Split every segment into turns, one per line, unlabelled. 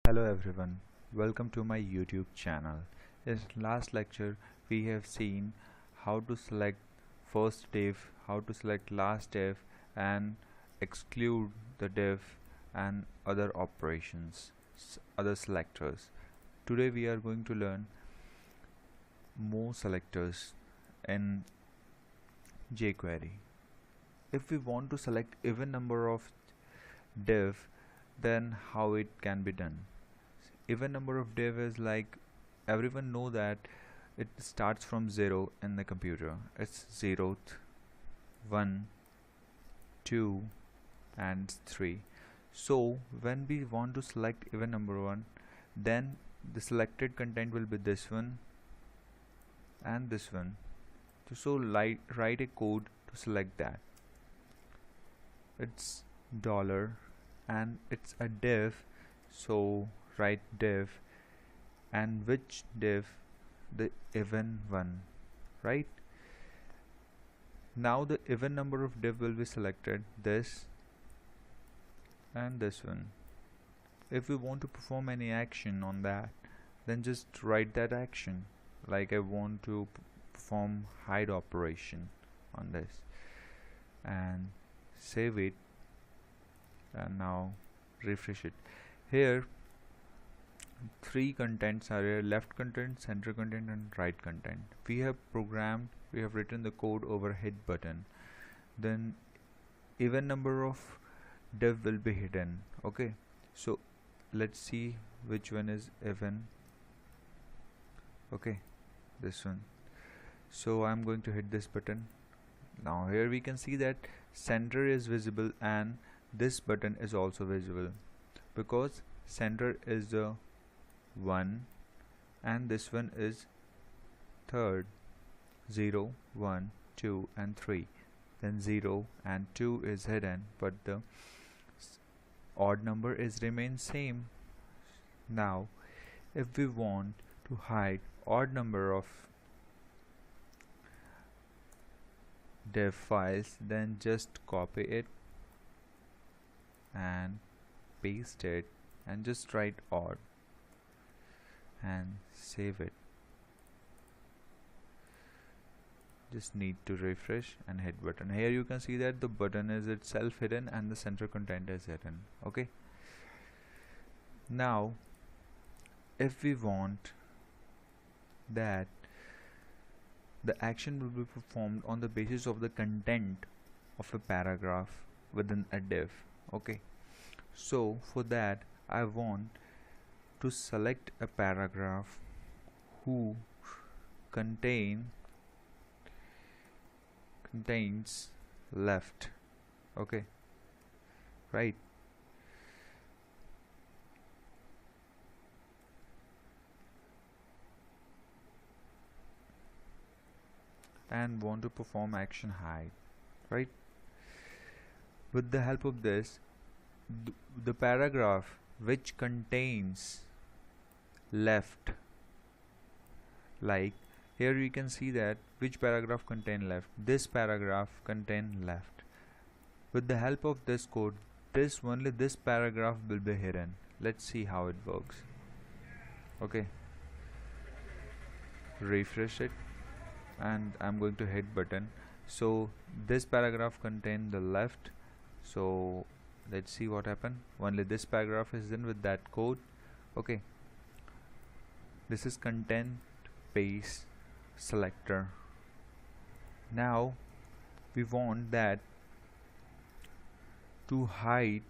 Hello everyone, welcome to my YouTube channel. In last lecture we have seen how to select first div, how to select last div and exclude the div and other operations, other selectors. Today we are going to learn more selectors in JQuery. If we want to select even number of div, then how it can be done? Even number of div is like everyone know that it starts from 0 in the computer. It's 0th, 1, 2 and 3. So when we want to select even number 1, then the selected content will be this one and this one. So write a code to select that. It's dollar and it's a div, so write div and which div, the even one, right? Now the even number of div will be selected, this and this one. If we want to perform any action on that, then just write that action. Like I want to perform hide operation on this and save it, and now refresh it. Here three contents are here: left content, center content and right content. We have written the code over hit button, then even number of div will be hidden. Okay, so let's see which one is even. Okay, this one. So I'm going to hit this button. Now here we can see that center is visible and this button is also visible because center is the 1 and this one is third, 0, 1, 2 and 3. Then 0 and 2 is hidden, but the odd number is remain same. Now if we want to hide odd number of div files, then just copy it and paste it and just write odd and save it. Just need to refresh and hit button. Here you can see that the button is itself hidden and the center content is hidden. Okay, now if we want that the action will be performed on the basis of the content of a paragraph within a div. Okay, so for that I want to select a paragraph who contains left. Okay, right. And want to perform action hide, right? With the help of this, the paragraph which contains left, like here you can see that which paragraph contain left, this paragraph contain left. With the help of this code, only this paragraph will be hidden. Let's see how it works. Okay, refresh it and I'm going to hit button. So this paragraph contain the left, so let's see what happened. Only this paragraph is in with that code. Okay, this is content base selector. Now we want that to hide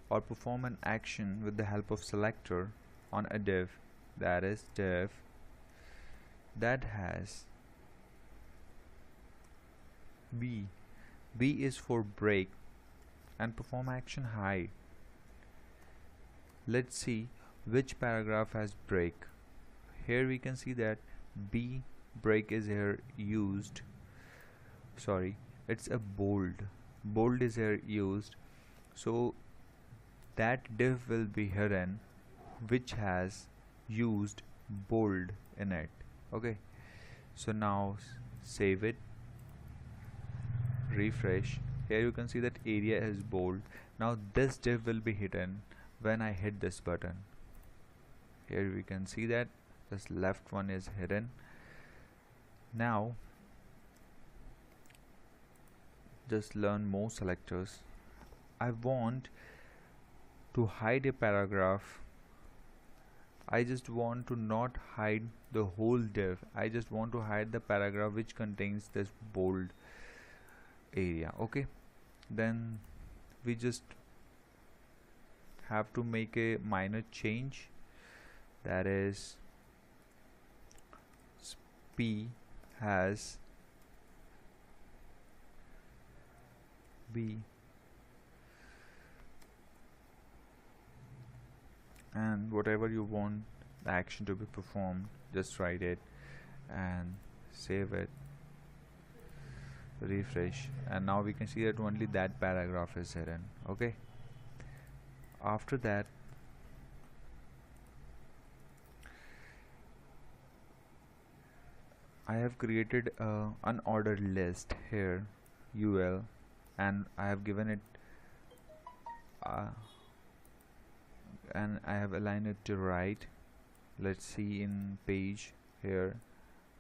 or perform an action with the help of selector on a div, that is div that has B. B is for break and perform action hide. Let's see which paragraph has break. Here we can see that B break is here used. Sorry, it's a bold is here used, so that div will be hidden which has used bold in it. Okay, so now save it, refresh. Here you can see that area is bold. Now this div will be hidden when I hit this button. Here we can see that this left one is hidden. Now just learn more selectors. I want to hide a paragraph. I just want to not hide the whole div. I just want to hide the paragraph which contains this bold area. Okay, then we just have to make a minor change, that is P has B, and whatever you want the action to be performed, just write it and save it, refresh, and now we can see that only that paragraph is hidden. Okay, after that I have created a unordered list here, UL, and I have given it and I have aligned it to right. Let's see in page here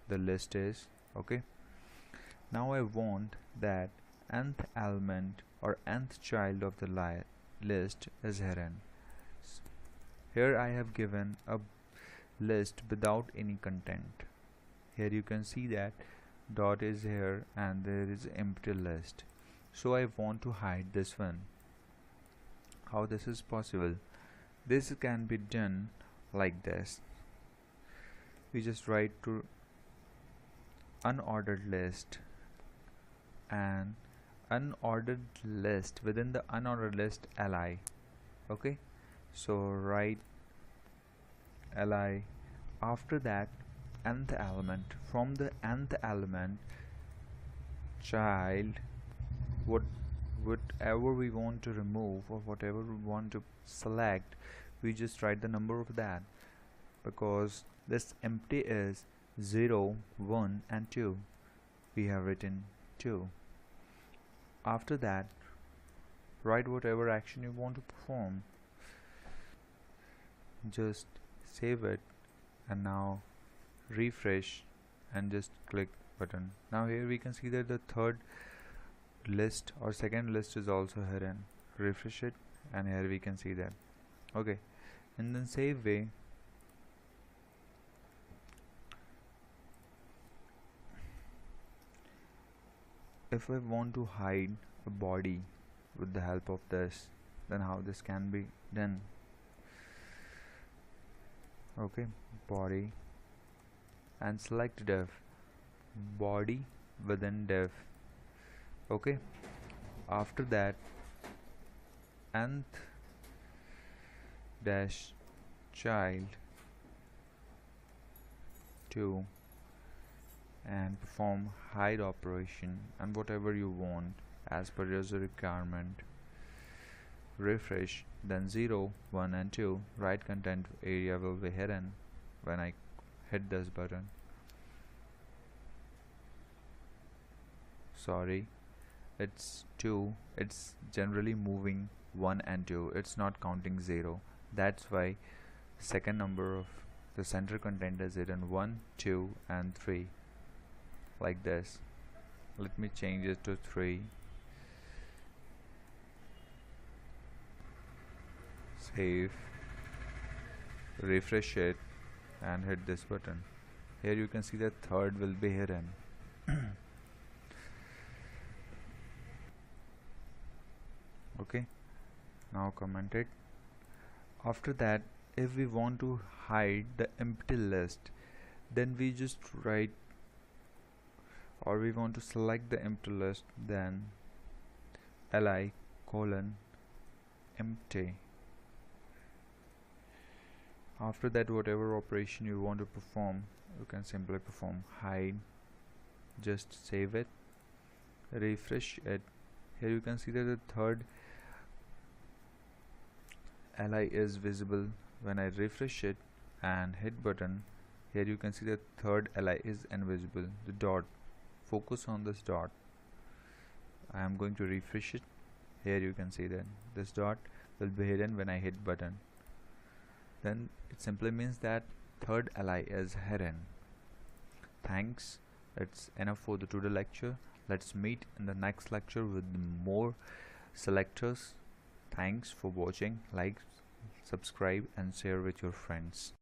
the list is. Okay, now I want that nth element or nth child of the list is hidden. Here I have given a list without any content. Here you can see that dot is here and there is empty list. So I want to hide this one. How this is possible? This can be done like this. We just write to unordered list, and unordered list, within the unordered list li. Okay, so write li. After that nth element, from the nth element child, whatever we want to remove or whatever we want to select, we just write the number of that, because this empty is 0, 1 and 2. We have written 2. After that write whatever action you want to perform, just save it, and now refresh and just click button. Now here we can see that the third list or second list is also hidden. Refresh it and here we can see that. Okay, and then same way if I want to hide a body with the help of this, then how this can be done? Okay, body and select div, body within div. Okay, after that nth dash child 2 and perform hide operation and whatever you want as per user requirement. Refresh, then 0, 1 and 2 right content area will be hidden when I hit this button. Sorry, it's 2, it's generally moving 1 and 2, it's not counting 0. That's why second number of the center content is hidden 1, 2 and 3, like this. Let me change it to 3. Save, refresh it and hit this button. Here you can see that third will be hidden. Okay, now comment it. After that, if we want to hide the empty list, then we just write, or we want to select the empty list, then li colon empty. After that, whatever operation you want to perform, you can simply perform hide, just save it, refresh it. Here you can see that the third li is visible. When I refresh it and hit button, here you can see that third li is invisible. The dot, focus on this dot. I am going to refresh it. Here you can see that this dot, will be hidden when I hit button. Then it simply means that third ally is hidden. Thanks. That's enough for the today lecture. Let's meet in the next lecture with more selectors. Thanks for watching. Like, subscribe and share with your friends.